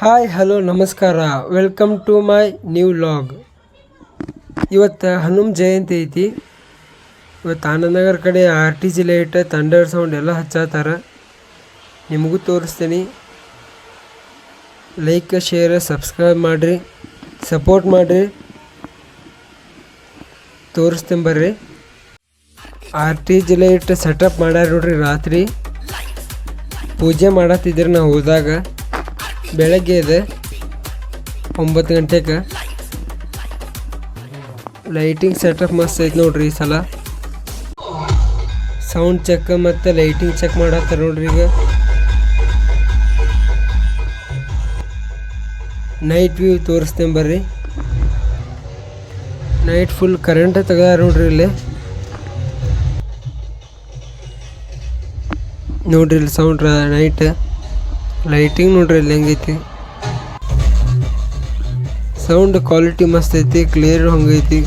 Hi hello ನಮಸ್ಕಾರ, welcome to my new vlog. ಇವತ್ತು ಹನುಮ ಜಯಂತಿ ಐತಿ. ಇವತ್ತು ಆನಂದನಗರ ಕಡೆ RTG ಲೈಟ್, ಥಂಡರ್ ಸೌಂಡ್ ಎಲ್ಲ ಹಚ್ಚಾತಾರ. ನಿಮಗೂ ತೋರಿಸ್ತೀನಿ. ಲೈಕ್, ಶೇರ್, ಸಬ್ಸ್ಕ್ರೈಬ್ ಮಾಡಿರಿ, ಸಪೋರ್ಟ್ ಮಾಡಿರಿ. ತೋರಿಸ್ತೀನಿ ಬರ್ರಿ. RTG ಲೈಟ್ ಸೆಟಪ್ ಮಾಡ್ಯಾರ ನೋಡ್ರಿ. ರಾತ್ರಿ ಪೂಜೆ ಮಾಡತ್ತಿದ್ರು ನಾವು ಹೋದಾಗ. ಬೆಳಗ್ಗೆ ಇದೆ 9 ಗಂಟೆಗೆ. ಲೈಟಿಂಗ್ ಸೆಟಪ್ ಮಸ್ತ್ ಐತೆ ನೋಡ್ರಿ. ಈ ಸಲ ಸೌಂಡ್ ಚೆಕ್ ಮತ್ತು ಲೈಟಿಂಗ್ ಚೆಕ್ ಮಾಡತ್ತಾರ ನೋಡ್ರಿ. ಈಗ ನೈಟ್ ವ್ಯೂ ತೋರಿಸ್ತೇನೆ ಬರ್ರಿ. ನೈಟ್ ಫುಲ್ ಕರೆಂಟ್ ತೆಗ್ದಾರ ನೋಡ್ರಿ. ಇಲ್ಲಿ ನೋಡ್ರಿ, ಇಲ್ಲಿ ಸೌಂಡ್ ನೈಟ್ ಲೈಟಿಂಗ್ ನೋಡ್ರಿ ಇಲ್ಲಿ ಹೆಂಗೈತಿ. ಸೌಂಡ್ ಕ್ವಾಲಿಟಿ ಮಸ್ತ್ ಐತಿ, ಕ್ಲಿಯರ್ ಹಂಗೈತಿ.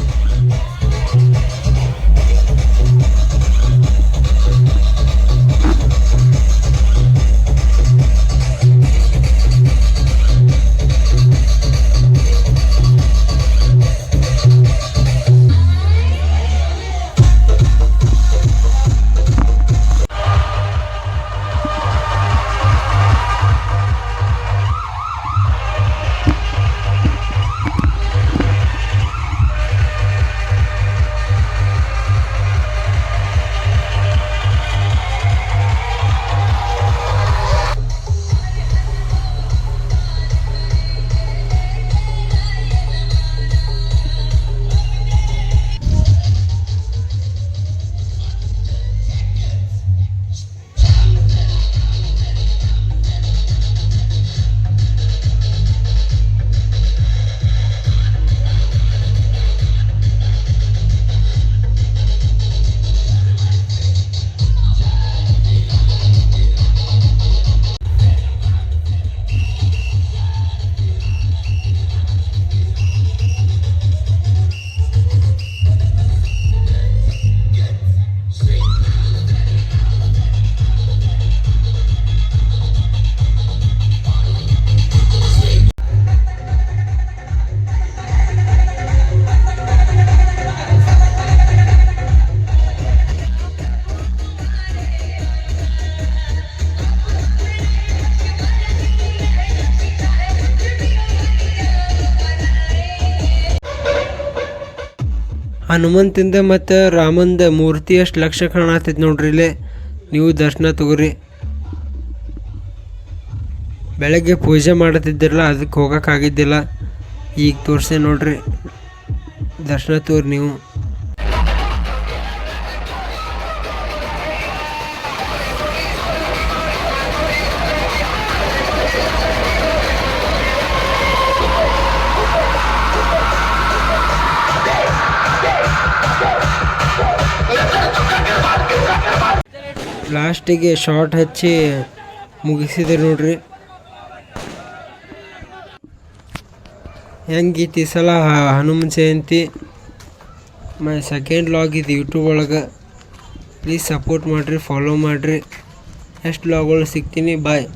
ಹನುಮಂತಿಂದ ಮತ್ತು ರಾಮಂದ ಮೂರ್ತಿ ಎಷ್ಟು ಲಕ್ಷ ಕಾಣತೈತಿ ನೋಡ್ರಿ. ಇಲ್ಲೇ ನೀವು ದರ್ಶನ ತಗೋರಿ. ಬೆಳಗ್ಗೆ ಪೂಜೆ ಮಾಡತ್ತಿದ್ದಿರಲ್ಲ, ಅದಕ್ಕೆ ಹೋಗೋಕ್ಕಾಗಿದ್ದಿಲ್ಲ. ಈಗ ತೋರಿಸಿ ನೋಡ್ರಿ, ದರ್ಶನ ತಗೋರಿ ನೀವು. ಲಾಸ್ಟಿಗೆ ಶಾರ್ಟ್ ಹಚ್ಚಿ ಮುಗಿಸಿದೆ ನೋಡ್ರಿ. ಹೆಂಗೈತಿ ಈ ಸಲ Hanuma Jayanti. My second vlog ಇದು ಯೂಟ್ಯೂಬ್ ಒಳಗೆ. ಪ್ಲೀಸ್ ಸಪೋರ್ಟ್ ಮಾಡಿರಿ, ಫಾಲೋ ಮಾಡಿರಿ. ನೆಕ್ಸ್ಟ್ ವ್ಲಾಗ್ ಒಳಗೆ ಸಿಗ್ತೀನಿ. ಬಾಯ್.